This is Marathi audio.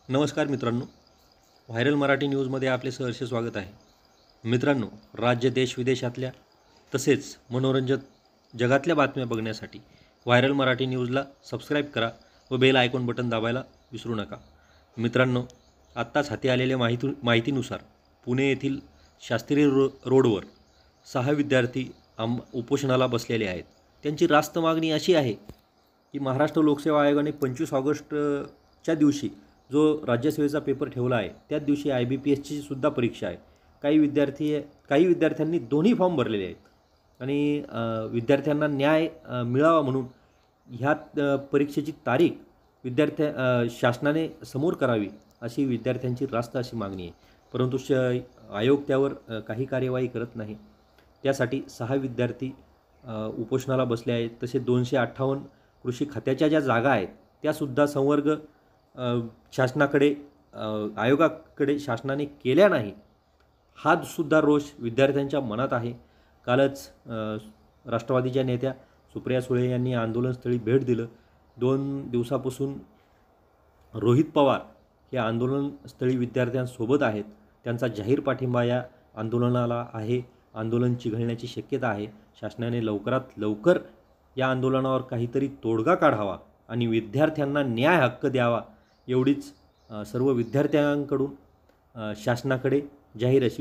नमस्कार मित्रांनो, व्हायरल मराठी न्यूजमध्ये आपले सहर्ष स्वागत आहे. मित्रांनो, राज्य देश विदेशातल्या तसेच मनोरंजक जगातल्या बातम्या बघण्यासाठी व्हायरल मराठी न्यूजला सबस्क्राईब करा व बेल आयकॉन बटन दाबायला विसरू नका. मित्रांनो, आत्ताच हाती आलेल्या माहितीनुसार पुणे येथील शास्त्री रोडवर 6 विद्यार्थी उपोषणाला बसलेले आहेत. त्यांची रास्त मागणी अशी आहे की महाराष्ट्र लोकसेवा आयोगाने 25 ऑगस्टच्या दिवशी जो राज्यसेवेचा पेपर ठेवला आहे त्याच दिवशी IBPSची सुद्धा परीक्षा आहे. काही विद्यार्थ्यांनी दोन्ही फॉर्म भरलेले आहेत आणि विद्यार्थ्यांना न्याय मिळावा म्हणून ह्या परीक्षेची तारीख शासनाने समोर करावी अशी विद्यार्थ्यांची रास्त अशी मागणी आहे. परंतु आयोग त्यावर काही कार्यवाही करत नाही. त्यासाठी 6 विद्यार्थी उपोषणाला बसले आहेत. तसे 258 कृषी खात्याच्या ज्या जागा आहेत त्यासुद्धा संवर्ग शासनाकडे आयोगाकडे शासनाने केल्या नाही. हा सुद्धा रोष विद्यार्थ्यांच्या मनात आहे. कालच राष्ट्रवादीच्या नेत्या सुप्रिया सुळे यांनी आंदोलनस्थळी भेट दिलं. 2 दिवसापासून रोहित पवार हे आंदोलनस्थळी विद्यार्थ्यांसोबत आहेत. त्यांचा जाहीर पाठिंबा या आंदोलनाला आहे. आंदोलन चिघळण्याची शक्यता आहे. शासनाने लवकरात लवकर या आंदोलनावर काहीतरी तोडगा काढावा आणि विद्यार्थ्यांना न्याय हक्क द्यावा एवढीच सर्व विद्यार्थ्यांकडून शासनाकडे जाहीर अशी